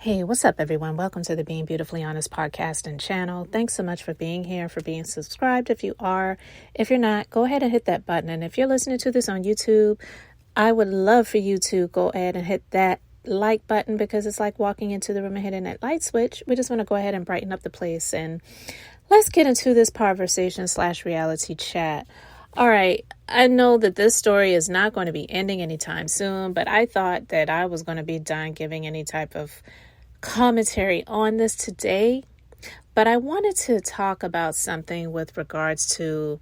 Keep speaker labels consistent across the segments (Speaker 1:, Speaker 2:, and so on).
Speaker 1: Hey, what's up, everyone? Welcome to the Being Beautifully Honest podcast and channel. Thanks so much for being here, for being subscribed. If you are, if you're not, go ahead and hit that button. And if you're listening to this on YouTube, I would love for you to go ahead and hit that like button because it's like walking into the room and hitting that light switch. We just want to go ahead and brighten up the place. And let's get into this conversation/reality chat. All right, I know that this story is not going to be ending anytime soon, but I thought that I was going to be done giving any type of commentary on this today, but I wanted to talk about something with regards to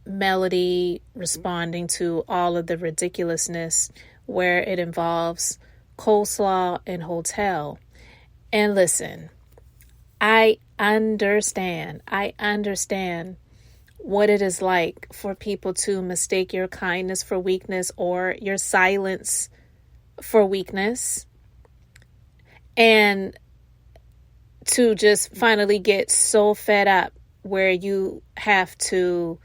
Speaker 1: Melody responding to all of the ridiculousness where it involves coleslaw and hotel. And listen, I understand what it is like for people to mistake your kindness for weakness or your silence for weakness. And to just finally get so fed up where you have to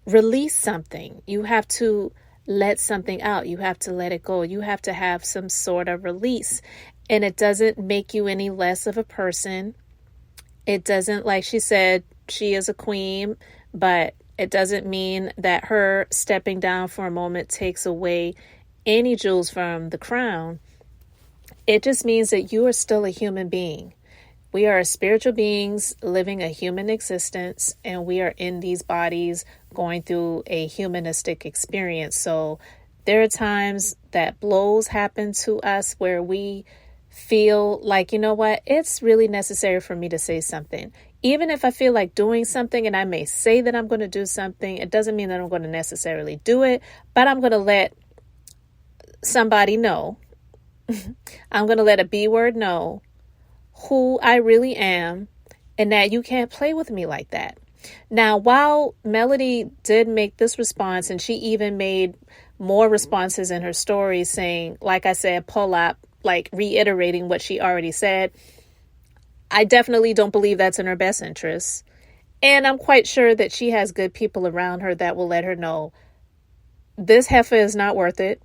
Speaker 1: release something. You have to let something out. You have to let it go. You have to have some sort of release. And it doesn't make you any less of a person. It doesn't, like she said, she is a queen, but it doesn't mean that her stepping down for a moment takes away any jewels from the crown. It just means that you are still a human being. We are spiritual beings living a human existence, and we are in these bodies going through a humanistic experience. So there are times that blows happen to us where we feel like, you know what, it's really necessary for me to say something. Even if I feel like doing something and I may say that I'm going to do something, it doesn't mean that I'm going to necessarily do it, but I'm going to let somebody know. I'm going to let a B word know who I really am and that you can't play with me like that. Now, while Melody did make this response, and she even made more responses in her story saying, like I said, pull up, like reiterating what she already said, I definitely don't believe that's in her best interest. And I'm quite sure that she has good people around her that will let her know this heifer is not worth it.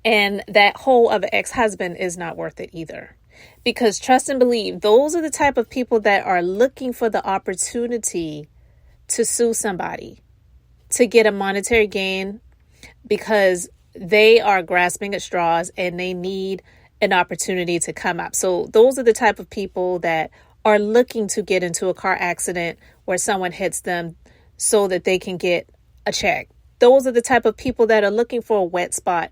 Speaker 1: And that whole of an ex-husband is not worth it either. Because trust and believe, those are the type of people that are looking for the opportunity to sue somebody, to get a monetary gain, because they are grasping at straws and they need an opportunity to come up. So those are the type of people that are looking to get into a car accident where someone hits them so that they can get a check. Those are the type of people that are looking for a wet spot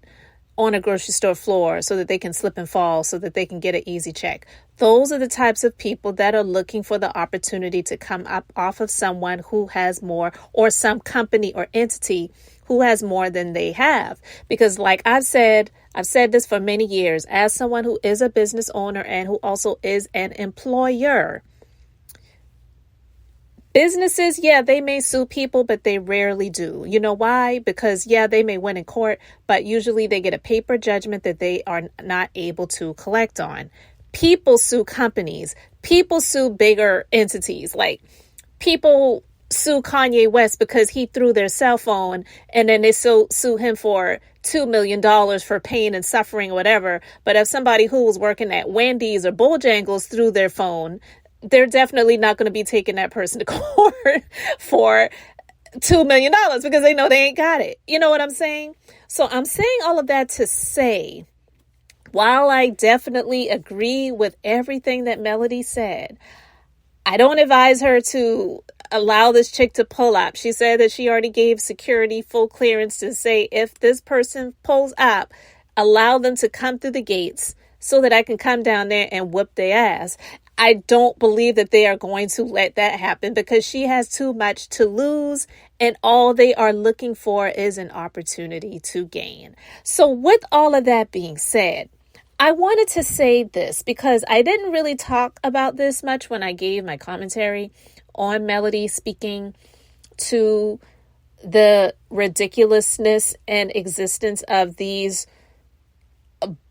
Speaker 1: on a grocery store floor so that they can slip and fall, so that they can get an easy check. Those are the types of people that are looking for the opportunity to come up off of someone who has more, or some company or entity who has more than they have. Because like I've said this for many years, as someone who is a business owner and who also is an employer, businesses, yeah, they may sue people, but they rarely do. You know why? Because, yeah, they may win in court, but usually they get a paper judgment that they are not able to collect on. People sue companies. People sue bigger entities. Like, people sue Kanye West because he threw their cell phone, and then they sue him for $2 million for pain and suffering or whatever. But if somebody who was working at Wendy's or Bojangles threw their phone, they're definitely not going to be taking that person to court for $2 million because they know they ain't got it. You know what I'm saying? So I'm saying all of that to say, while I definitely agree with everything that Melody said, I don't advise her to allow this chick to pull up. She said that she already gave security full clearance to say, if this person pulls up, allow them to come through the gates so that I can come down there and whip their ass. I don't believe that they are going to let that happen because she has too much to lose, and all they are looking for is an opportunity to gain. So with all of that being said, I wanted to say this because I didn't really talk about this much when I gave my commentary on Melody speaking to the ridiculousness and existence of these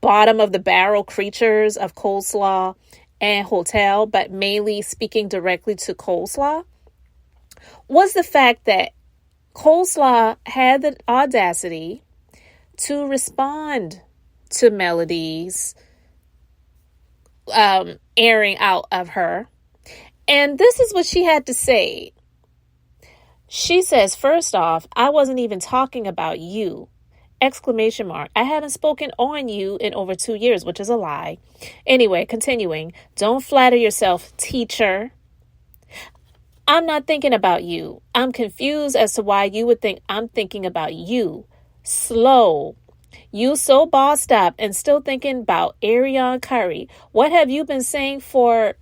Speaker 1: bottom of the barrel creatures of coleslaw and hotel, but mainly speaking directly to coleslaw, was the fact that coleslaw had the audacity to respond to Melody's airing out of her. And this is what she had to say. She says, first off, I wasn't even talking about you. Exclamation mark. I haven't spoken on you in over 2 years, which is a lie. Anyway, continuing. Don't flatter yourself, teacher. I'm not thinking about you. I'm confused as to why you would think I'm thinking about you. Slow. You so bossed up and still thinking about Arionne Curry. What have you been saying for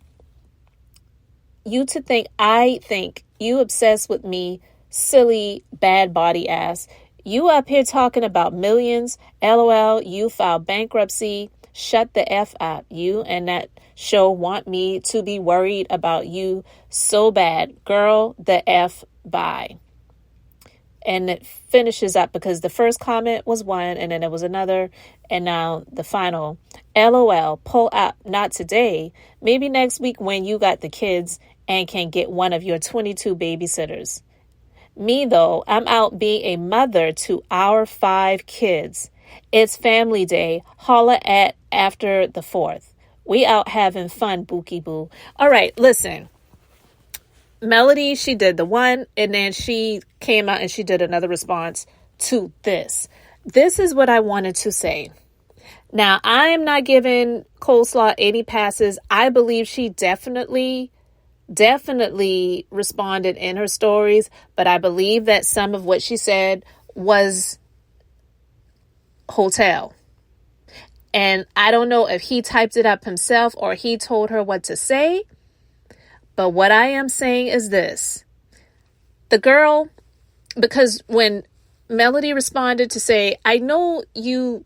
Speaker 1: you to think I think you obsessed with me, silly, bad body ass? You up here talking about millions. LOL, you filed bankruptcy. Shut the F up. You and that show want me to be worried about you so bad. Girl, the F bye. And it finishes up because the first comment was one and then there was another. And now the final. LOL, pull up. Not today. Maybe next week when you got the kids and can get one of your 22 babysitters. Me, though, I'm out being a mother to our 5 kids. It's family day. Holla at after the 4th. We out having fun, bookie boo. All right, listen. Melody, she did the one, and then she came out and she did another response to this. This is what I wanted to say. Now, I am not giving Coleslaw any passes. I believe she definitely responded in her stories, but I believe that some of what she said was hotel. And I don't know if he typed it up himself or he told her what to say. But what I am saying is this. The girl, because when Melody responded to say, I know you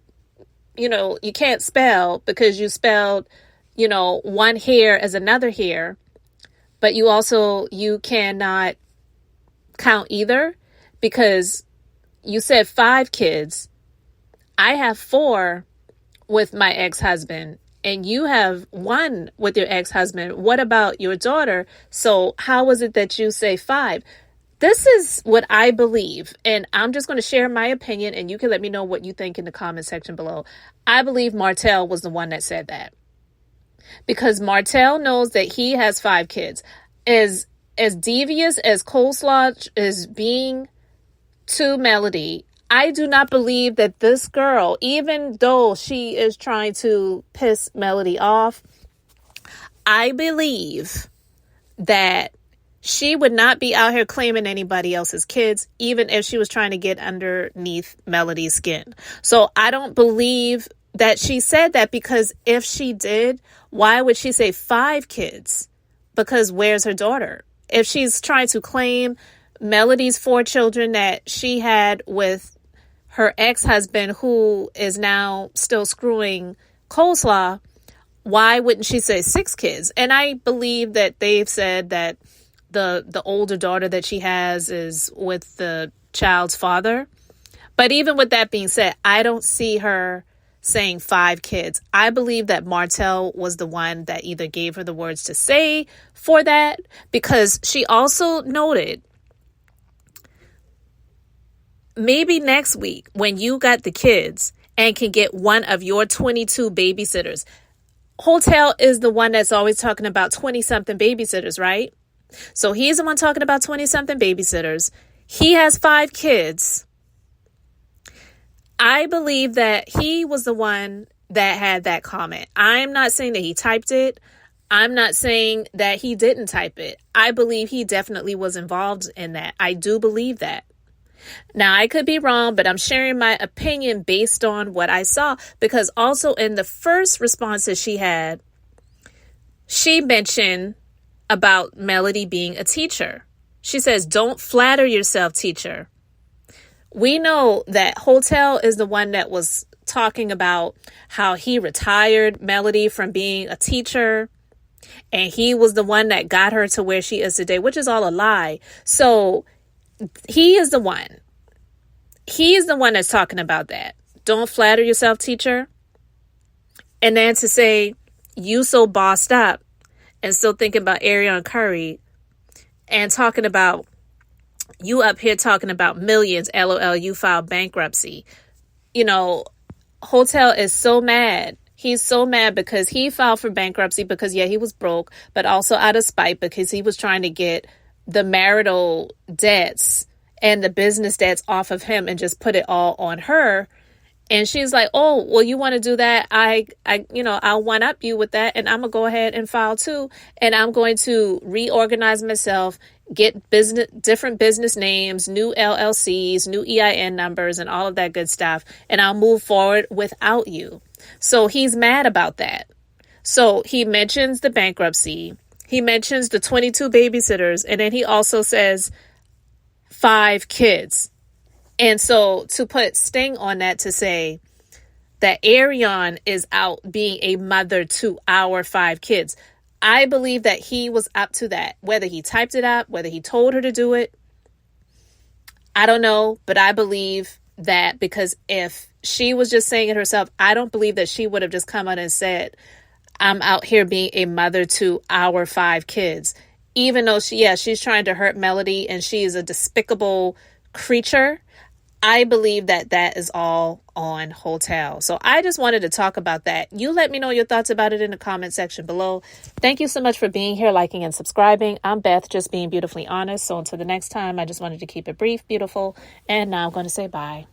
Speaker 1: can't spell because you spelled, one hair as another hair. But you cannot count either because you said 5 kids. I have 4 with my ex-husband and you have 1 with your ex-husband. What about your daughter? So how was it that you say 5? This is what I believe. And I'm just going to share my opinion and you can let me know what you think in the comment section below. I believe Martell was the one that said that. Because Martell knows that he has 5 kids. As devious as Coleslaw is being to Melody, I do not believe that this girl, even though she is trying to piss Melody off, I believe that she would not be out here claiming anybody else's kids, even if she was trying to get underneath Melody's skin. So I don't believe that she said that, because if she did, why would she say 5 kids? Because where's her daughter? If she's trying to claim Melody's 4 children that she had with her ex-husband, who is now still screwing Coleslaw, why wouldn't she say 6 kids? And I believe that they've said that the older daughter that she has is with the child's father. But even with that being said, I don't see her saying 5 kids. I believe that Martell was the one that either gave her the words to say for that, because she also noted maybe next week when you got the kids and can get one of your 22 babysitters. Hotel is the one that's always talking about 20-something babysitters, right? So he's the one talking about 20-something babysitters. He has 5 kids. I believe that he was the one that had that comment. I'm not saying that he typed it. I'm not saying that he didn't type it. I believe he definitely was involved in that. I do believe that. Now, I could be wrong, but I'm sharing my opinion based on what I saw, because also in the first responses she had, she mentioned about Melody being a teacher. She says, don't flatter yourself, teacher. We know that Hotel is the one that was talking about how he retired Melody from being a teacher, and he was the one that got her to where she is today, which is all a lie. So he is the one. He is the one that's talking about that. Don't flatter yourself, teacher. And then to say, you so bossed up and still thinking about Arionne Curry and talking about, you up here talking about millions, LOL, you filed bankruptcy. Hotel is so mad. He's so mad because he filed for bankruptcy because, yeah, he was broke, but also out of spite because he was trying to get the marital debts and the business debts off of him and just put it all on her. And she's like, oh, well, you want to do that? I'll one up you with that. And I'm going to go ahead and file too. And I'm going to reorganize myself, get different business names, new LLCs, new EIN numbers, and all of that good stuff. And I'll move forward without you. So he's mad about that. So he mentions the bankruptcy. He mentions the 22 babysitters. And then he also says 5 kids. And so to put sting on that, to say that Arionne is out being a mother to our 5 kids, I believe that he was up to that. Whether he typed it up, whether he told her to do it, I don't know. But I believe that, because if she was just saying it herself, I don't believe that she would have just come out and said, I'm out here being a mother to our 5 kids. Even though she's trying to hurt Melody and she is a despicable creature, I believe that that is all on Hotel. So I just wanted to talk about that. You let me know your thoughts about it in the comment section below. Thank you so much for being here, liking and subscribing. I'm Beth, just being beautifully honest. So until the next time, I just wanted to keep it brief, beautiful, and now I'm going to say bye.